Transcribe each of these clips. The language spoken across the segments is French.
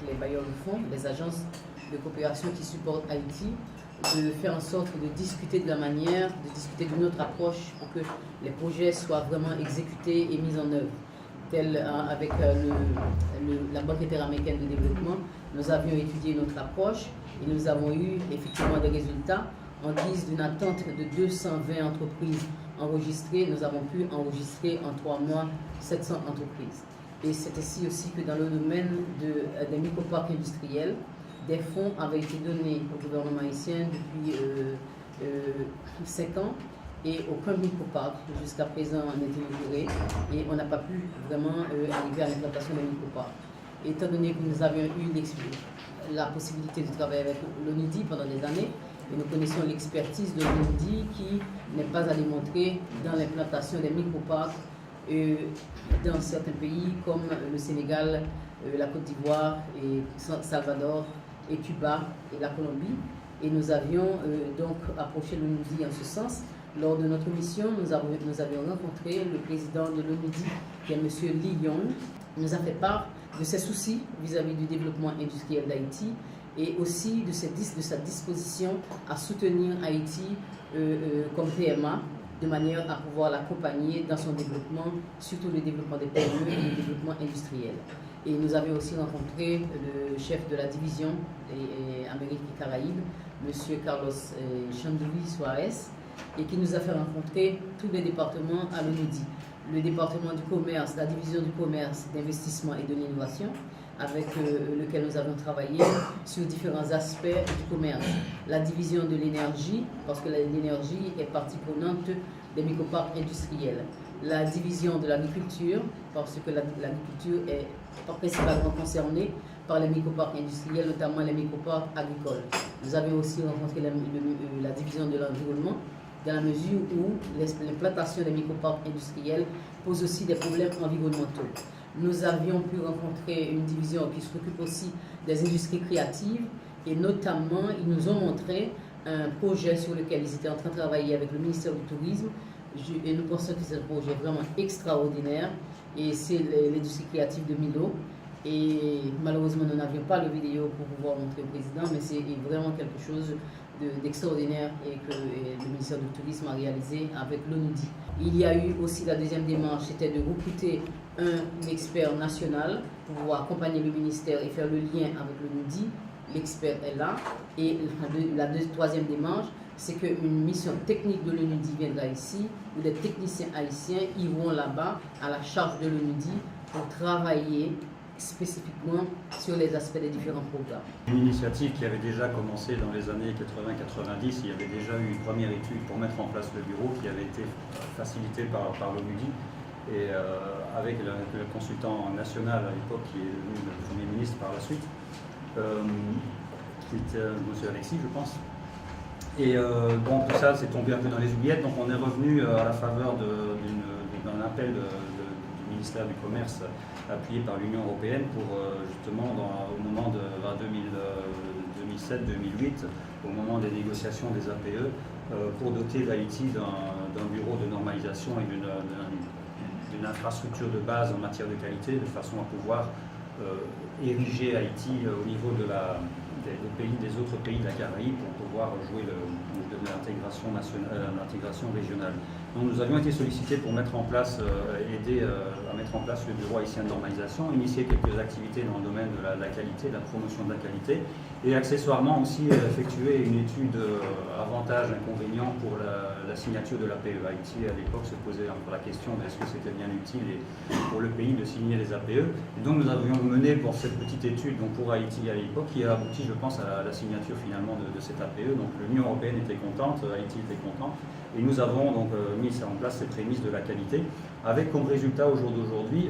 les bailleurs de fonds, les agences de coopération qui supportent Haïti, de faire en sorte de discuter de la manière, de discuter d'une autre approche pour que les projets soient vraiment exécutés et mis en œuvre. Tel avec la Banque interaméricaine de développement, nous avions étudié notre approche et nous avons eu effectivement des résultats. En guise d'une attente de 220 entreprises enregistrées, nous avons pu enregistrer en 3 mois 700 entreprises. Et c'est ainsi aussi que dans le domaine des microparcs industriels, des fonds avaient été donnés au gouvernement haïtien depuis 5 ans et aucun microparc jusqu'à présent n'est inauguré et on n'a pas pu vraiment arriver à l'implantation des microparcs. Étant donné que nous avions eu la possibilité de travailler avec l'ONUDI pendant des années, et nous connaissons l'expertise de l'ONUDI qui n'est pas à démontrer dans l'implantation des microparcs dans certains pays comme le Sénégal, la Côte d'Ivoire, et Salvador, et Cuba et la Colombie. Et nous avions donc approché l'ONUDI en ce sens. Lors de notre mission, nous avions rencontré le président de l'ONUDI, qui est M. Lee Young. Il nous a fait part de ses soucis vis-à-vis du développement industriel d'Haïti et aussi de sa disposition à soutenir Haïti comme PMA, de manière à pouvoir l'accompagner dans son développement, surtout le développement des PME et le développement industriel. Et nous avions aussi rencontré le chef de la division Amérique et Caraïbes, M. Carlos Chandouvi Suarez, et qui nous a fait rencontrer tous les départements à l'ONUDI. Le département du commerce, la division du commerce, d'investissement et de l'innovation, avec lequel nous avons travaillé sur différents aspects du commerce. La division de l'énergie, parce que l'énergie est partie prenante des microparcs industriels. La division de l'agriculture, parce que l'agriculture est principalement concernée par les microparcs industriels, notamment les microparcs agricoles. Nous avions aussi rencontré la division de l'environnement, dans la mesure où l'implantation des microparcs industriels pose aussi des problèmes environnementaux. Nous avions pu rencontrer une division qui s'occupe aussi des industries créatives et notamment, ils nous ont montré un projet sur lequel ils étaient en train de travailler avec le ministère du Tourisme et nous pensons que c'est un projet vraiment extraordinaire et c'est l'industrie créative de Milo. Et malheureusement, nous n'avions pas le vidéo pour pouvoir montrer au président, mais c'est vraiment quelque chose d'extraordinaire et que le ministère du Tourisme a réalisé avec l'ONUDI. Il y a eu aussi la deuxième démarche, c'était de recruter un expert national pour pouvoir accompagner le ministère et faire le lien avec l'ONUDI. L'expert est là. Et la troisième démarche, c'est qu'une mission technique de l'ONUDI viendra ici, où des techniciens haïtiens iront là-bas à la charge de l'ONUDI pour travailler spécifiquement sur les aspects des différents programmes. Une initiative qui avait déjà commencé dans les années 80-90, il y avait déjà eu une première étude pour mettre en place le bureau qui avait été facilitée par l'ONUDI et avec le consultant national à l'époque qui est devenu le Premier ministre par la suite, qui était M. Alexis je pense. Et bon, tout ça s'est tombé un peu dans les oubliettes, donc on est revenu à la faveur d'un appel du ministère du Commerce appuyé par l'Union européenne pour justement au moment de 2007-2008, au moment des négociations des APE, pour doter l'Haïti d'un bureau de normalisation et d'une infrastructure de base en matière de qualité, de façon à pouvoir ériger Haïti au niveau des autres pays de la Caraïbe pour pouvoir jouer de l'intégration nationale, l'intégration régionale. Donc nous avions été sollicités pour mettre en place, aider à mettre en place le bureau haïtien de normalisation, initier quelques activités dans le domaine de la qualité, de la promotion de la qualité, et accessoirement aussi effectuer une étude avantages, inconvénients pour la signature de l'APE. Haïti à l'époque se posait la question est-ce que c'était bien utile pour le pays de signer les APE. Et donc nous avions mené pour cette petite étude donc pour Haïti à l'époque qui a abouti je pense à la signature finalement de cette APE. Donc l'Union européenne était contente, Haïti était content. Et nous avons donc mis en place ces prémices de la qualité, avec comme résultat au jour d'aujourd'hui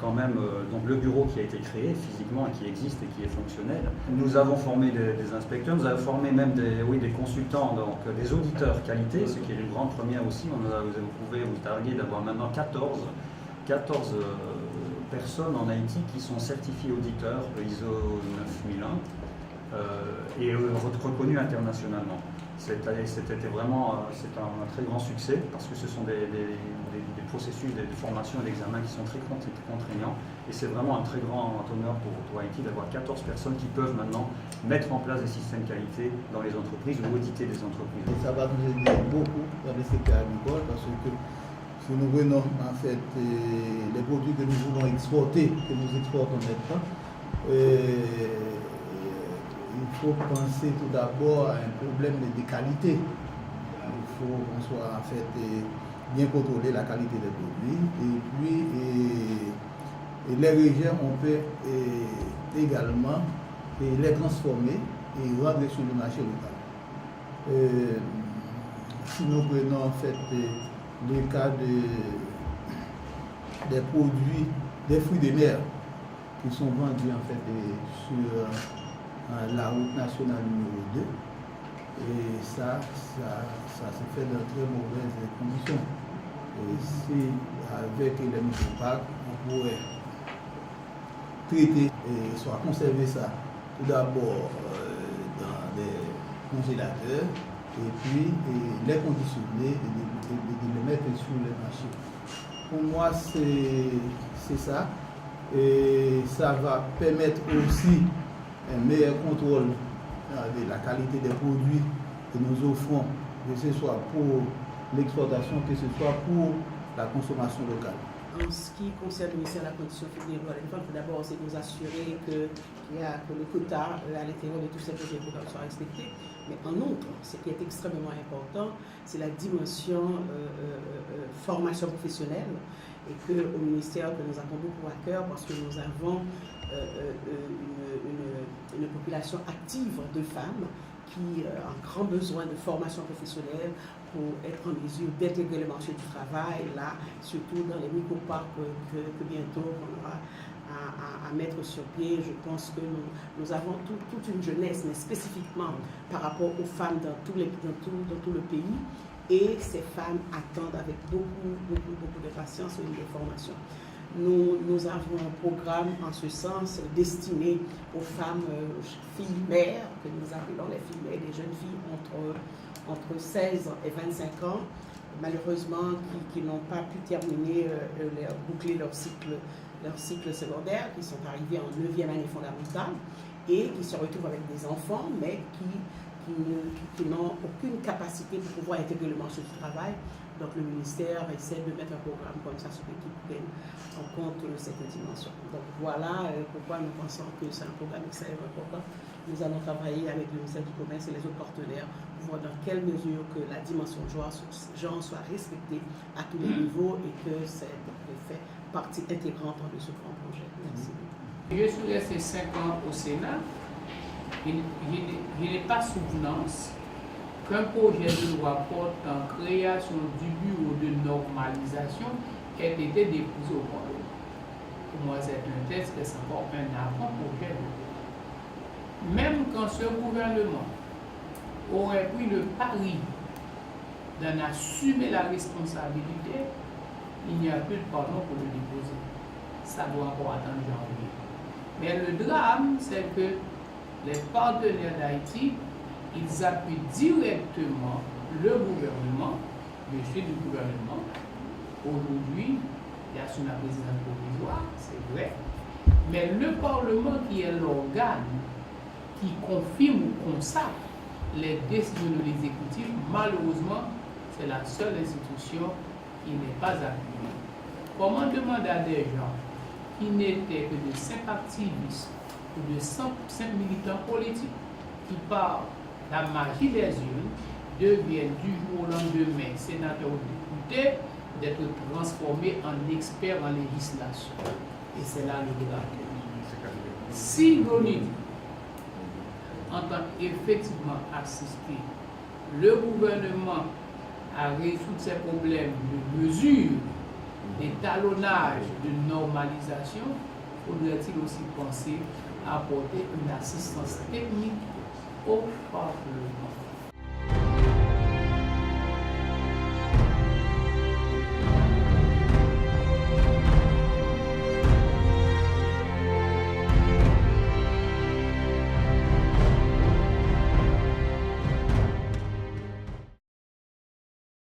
quand même donc le bureau qui a été créé physiquement et qui existe et qui est fonctionnel. Nous avons formé des inspecteurs, nous avons formé même des consultants, donc des auditeurs qualité, ce qui est une grande première aussi. Vous pouvez vous targuer d'avoir maintenant 14 personnes en Haïti qui sont certifiées auditeurs ISO 9001 et reconnues internationalement. C'était vraiment c'est un très grand succès parce que ce sont des processus de formation et d'examen qui sont très contraignants et c'est vraiment un très grand honneur pour Haïti d'avoir 14 personnes qui peuvent maintenant mettre en place des systèmes qualité dans les entreprises ou auditer des entreprises. Et ça va nous aider beaucoup dans le secteur agricole parce que si nous venons en fait les produits que nous voulons exporter, que nous exportons maintenant, il faut penser tout d'abord à un problème de qualité. Il faut qu'on soit en fait bien contrôler la qualité des produits et puis les régions on peut également les transformer et rendre sur le marché local. Si nous prenons en fait le cas des produits, des fruits de mer qui sont vendus en fait sur la route nationale numéro 2. Et ça se fait dans très mauvaises conditions. Et si avec les microparcs, on pourrait traiter et soit conserver ça tout d'abord dans des congélateurs et puis les conditionner et les mettre sur le marché. Pour moi, c'est ça. Et ça va permettre aussi un meilleur contrôle de la qualité des produits que nous offrons, que ce soit pour l'exportation, que ce soit pour la consommation locale. En ce qui concerne le ministère de la Condition féminine et de l'Enfant, d'abord, c'est de nous assurer que le quota à l'intérieur de tous ces projets soit respecté. Mais en outre, ce qui est extrêmement important, c'est la dimension formation professionnelle et qu'au ministère, que nous avons beaucoup à cœur parce que nous avons une population active de femmes qui a un grand besoin de formation professionnelle pour être en mesure d'intégrer le marché du travail, là, surtout dans les micro-parcs que bientôt on aura à mettre sur pied. Je pense que nous avons toute une jeunesse, mais spécifiquement par rapport aux femmes dans tout le pays. Et ces femmes attendent avec beaucoup de patience une des formations. Nous avons un programme en ce sens destiné aux femmes filles mères, que nous appelons les filles mères, des jeunes filles entre 16 et 25 ans, malheureusement qui n'ont pas pu terminer, boucler leur cycle secondaire, qui sont arrivés en 9e année fondamentale et qui se retrouvent avec des enfants, mais qui n'ont aucune capacité pour pouvoir intégrer le marché du travail. Donc le ministère essaie de mettre un programme comme ça sur qui prenne en compte cette dimension. Donc voilà pourquoi nous pensons que c'est un programme extrêmement important. Nous allons travailler avec le ministère du Commerce et les autres partenaires pour voir dans quelle mesure que la dimension genre soit respectée à tous les niveaux et que c'est fait partie intégrante de ce grand projet. Merci. Je suis resté 5 ans au Sénat. Je n'ai pas souvenance qu'un projet de loi portant création du bureau de normalisation ait été déposé au Parlement. Pour moi, c'est un texte qui est encore un avant-projet de loi. Même quand ce gouvernement aurait pris le pari d'en assumer la responsabilité, il n'y a plus de pardon pour le déposer. Ça doit encore attendre janvier. Mais le drame, c'est que les partenaires d'Haïti, ils appuient directement le gouvernement, le chef du gouvernement. Aujourd'hui, il y a sur la présidence provisoire, c'est vrai, mais le Parlement qui est l'organe qui confirme ou consacre les décisions de l'exécutif, malheureusement, c'est la seule institution qui n'est pas appuyée. Comment demander à des gens qui n'étaient que de 5 activistes ou de 5 militants politiques qui par la magie des urnes deviennent du jour au lendemain sénateurs ou députés, d'être transformés en experts en législation. Et c'est là le drame. Si l'ONU entend effectivement assister le gouvernement à résoudre ces problèmes de mesure, d'étalonnage, de normalisation, faudrait-il aussi penser à apporter une assistance technique au Parlement.